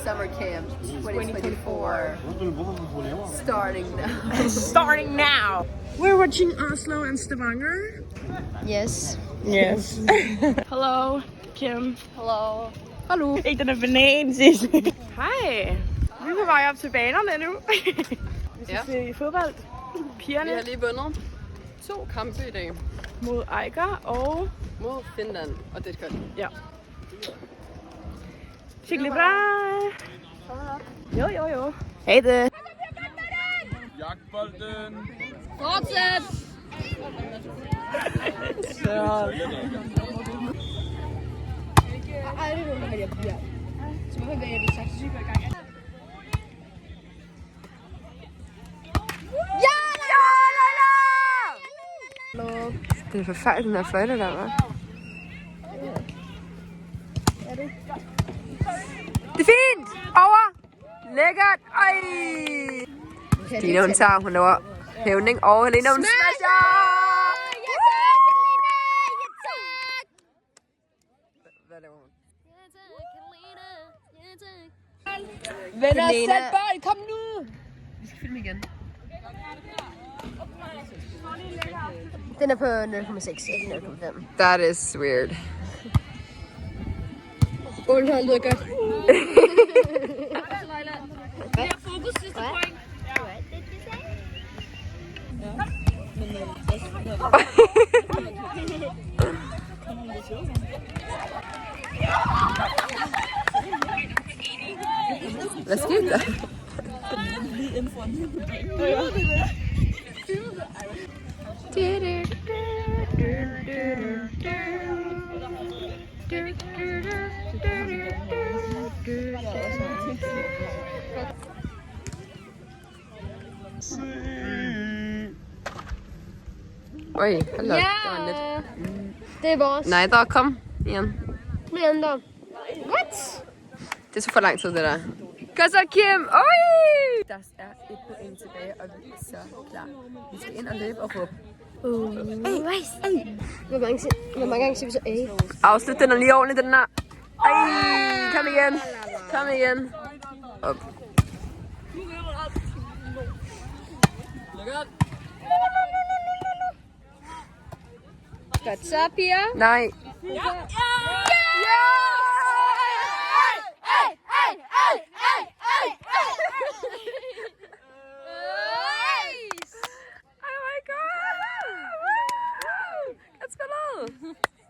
Summer Camp 2024. Starting now. Starting now. We're watching Oslo and Stavanger. Yes. Yes. Hello, Kim. Hello. Hallo. Ikke den er banan, Sissel. Hej. Vi er på vej op til banerne nu. Vi skal se fodbold. Pigerne. Vi har lige vundet 2 kampe i dag. Mod Eiker og... Mod Finland, og det er godt. Ja. Skikkelig bra. Jo. Hej det. Jagtbolden. Fortsæt! Så... Det er forfærdeligt, den her fløjte der, hva'? Det er fint! Over! Lækkert! Ej! Stine, hun tager, hun laver hævning, og Helena, hun smasher! Hvad laver hun? Venner, sæt bold, kom nu! Vi skal filme igen. Den er på 0,6, ikke 0,5. That is weird. Ålhold lyder godt. Hvad skete der? Oj, hold op. Det var lidt. Det er vores. Nej, der kom igen. Flere andre. What? Det tog for lang tid, det der. Kom så, Kim! Oj! Der er 1 point tilbage, og vi er så klar. Vi skal ind og løbe og råbe. Hvor mange gange siger vi så A? Afslut den er lige ordentligt, den der. Ej, kom igen. Kom igen. Op. Godt så, piger. Nej.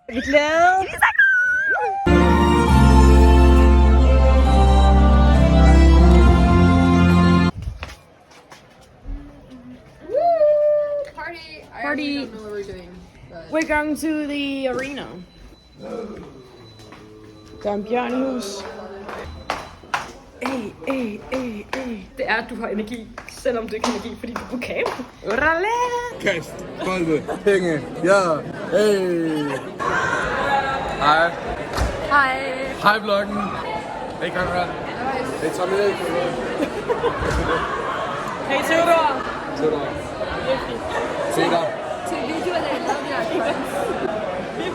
Vi er glade. Party. We're going to the arena. Der er en bjørn i hus. Det er, at du har energi, selvom du ikke har energi, fordi du er på camp. Urale! Kast, bolde, penge, ja, hey. Hej. Hej. Hej vloggen. Hey kamera. Det er Tommy Erik. Hey Theodor! Theodor. Se dig. Til videoerne, jeg lavede der.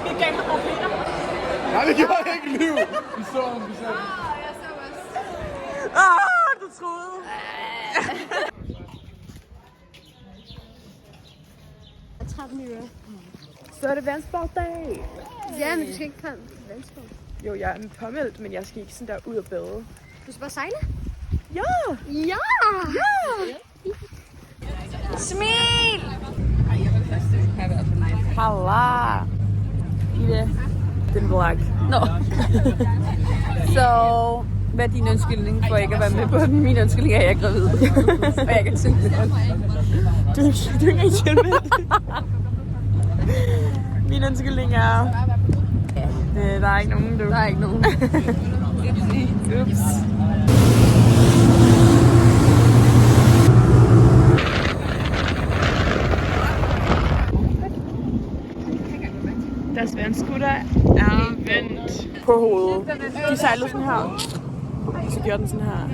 Vi gav mig Peter. Nej, det gjorde jeg ikke liv. Vi så ham, vi så ham. Jeg så også. Du troede. Jeg tager den i øre. Så er det vandsportdag. Ja, men du skal ikke komme til vandsport. Jo, jeg er påmeldt, men jeg skal ikke sådan der ud og bade. Du skal bare sejle. Ja! Ja! Smil! Halla! Ida. Den black. Nå. Så hvad er din undskyldning for ikke at være med på den? Min undskyldning er, at jeg er gravid. Og jeg kan synge det. Du er ikke tilmeldt. Min undskyldning er... Der er ikke nogen, du. Der er ikke nogen. Ups. Deres vandskutter er vendt på hovedet. De sejlede sådan her. Så gjorde den sådan her.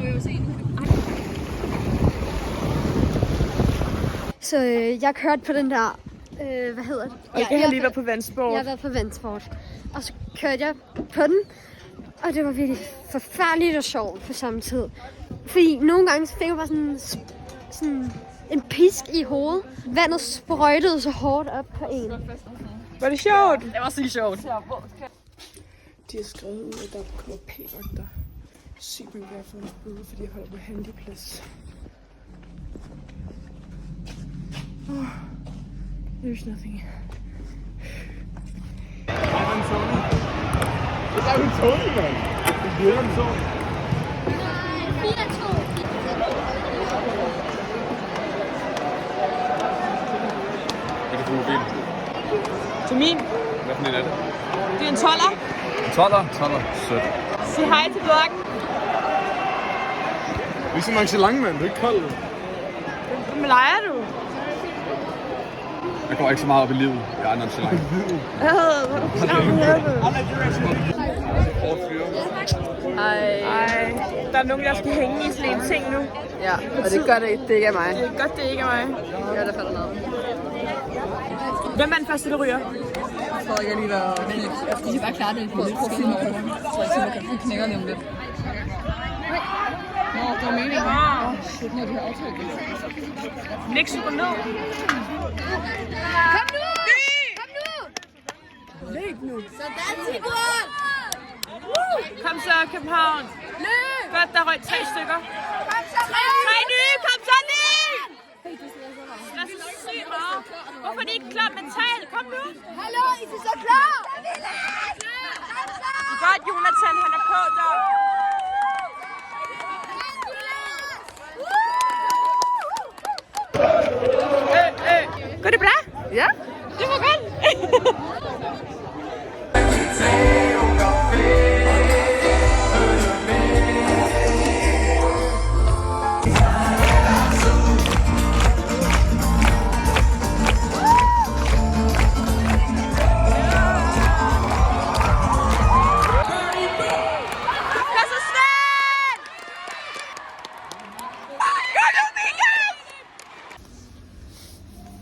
Så jeg kørte på den der, hvad hedder det? Og jeg har lige været på vandsport. Jeg har været på vandsport. Og så kørte jeg på den, Og det var virkelig forfærdeligt og sjovt på samme tid. Fordi nogle gange fik jeg bare sådan en pisk i hovedet. Vandet sprøjtede så hårdt op på en. Var det sjovt? Det var sygt sjovt. De har skrevet ud, at der kommer p-vagter. Sygt man kan få en bøde, fordi jeg holder på handyplads. There's nothing. Det er jo Tony, mand. Det virker en Tony. 4-2. Hvad kan du bruge bilen? Til min. Hvad for en er det? Det er en 12'er. En 12'er? 12'er. Sødt. Sig hej til kloakken. Vi er så mange lange, mand. Det er ikke koldt. Hvem leger du? Jeg går ikke så meget op i livet. Jeg er nonchalant. Ej, der er nogen, der skal hænge i sådan en ting nu. Ja, og det gør det ikke er mig. Det er godt, det ikke er mig. Ja, der falder noget. Hvem er den første, der ryger? Frederik er lige der. Jeg skal lige bare klare det på filmen. Jeg tror ikke, at knækker lige om lidt. Nå, det var meningen. Shit, når de har aftalt det. Nick super ned. Kom nu! Kom nu! Læg nu. Sådan, Sigurd! Kom så, København. Løb! Godt, der røg 3 stykker. Kom så, 3 nye, kom så Nick! Det er så sygt meget. Hvorfor er de ikke klar mentalt? Kom nu. Hallo, I er så klar! Godt, Jonathan, han er på der. Går det bra? Ja. Det var godt.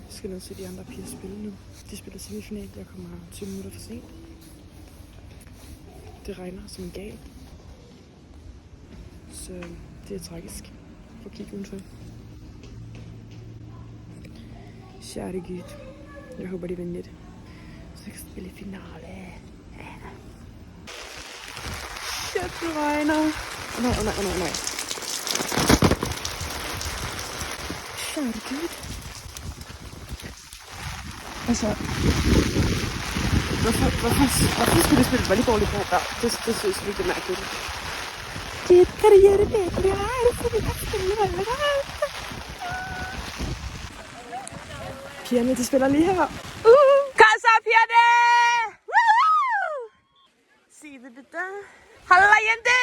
Jeg skal ned til de andre piger spille nu. De spiller semifinal. Jeg kommer 20 minutter for sent. Det regner som en gal. Så det er tragisk. For at kigge udenfor. Herregud. Jeg håber, de vinder lidt. Så jeg kan spille finale. Shit, det regner. Nej. Herregud. Altså, hvorfor skulle de spille volleyball i går? Ja, det synes jeg virkelig mærkeligt. Pigerne, de spiller lige her. Kom så, pigerne! Sig det bitte. Halla, jenter!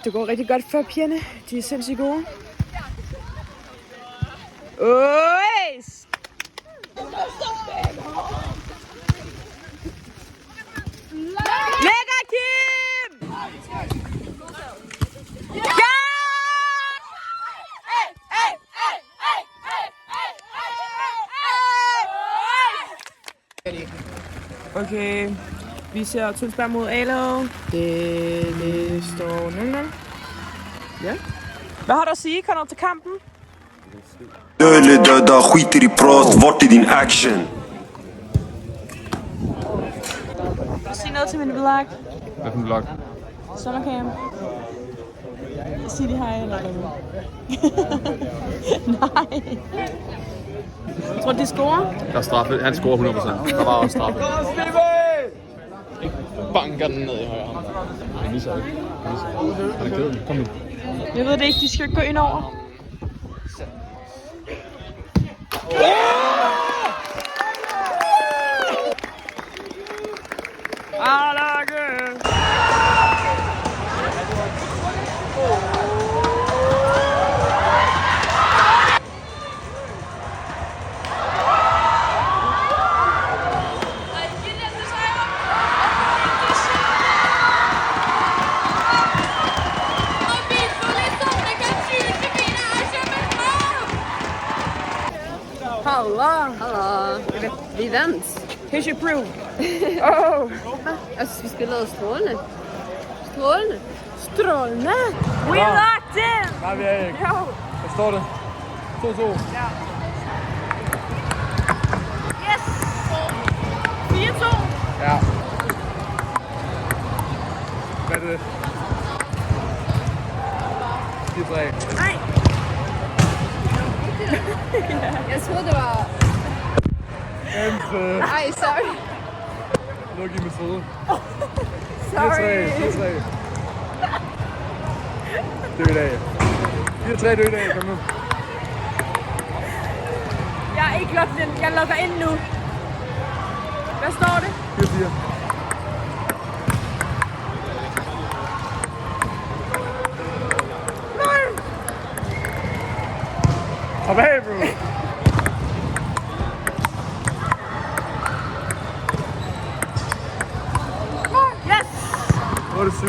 Det går rigtig godt for pigerne. De er sindssygt gode. Øjs! Lækker, Kim! Ja! Okay, vi ser Tulsberg mod Alo. Det står 0-0. Ja. Hvad har du at sige? Kommer du til kampen? Döda skiter i prat, vart är din action? Sig noget til min vlog. Hvad for en vlog? Sommercamp. Sig de hej eller nej. Tror du, de scorer? Der er straffe. Han scorer 100%. Der var også straffe. Ikke banker den ned i højre hånd. Han viser ikke. Han er kedelig. Kom nu. Jeg ved det ikke. De skal ikke gå ind over. Vi vandt. Here's your proof. Oh. Altså, vi spillede strålende. Strålende. Strålende. We locked in. Nej, vi er ikke. Jo. Hvad står det? 2-2. Ja. Yes. 4-2. Ja. Hvad er det? 4-3. Nej. Jeg troede, det var... Kæmpe. Ej, sorry. Luk i metode. Sorry. 4-3. Død af. 4-3 død af. Kom nu. Jeg er ikke logget ind. Jeg logger ind nu. Hvad står det? 4-4. Hop af, bro. Yes. 8-7.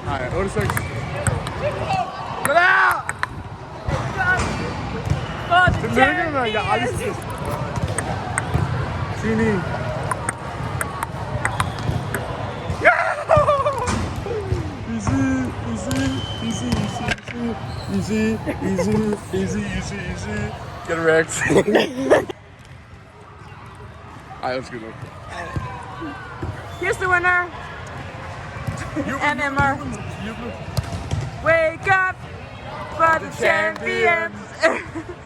Nej, 8-6. Kom der! Tillykke, mand. Jeg har aldrig set. 10-9. Easy. Get wrecked. Ej, undskyld nu. Here's the winner. And Emma. Wake up for the champions.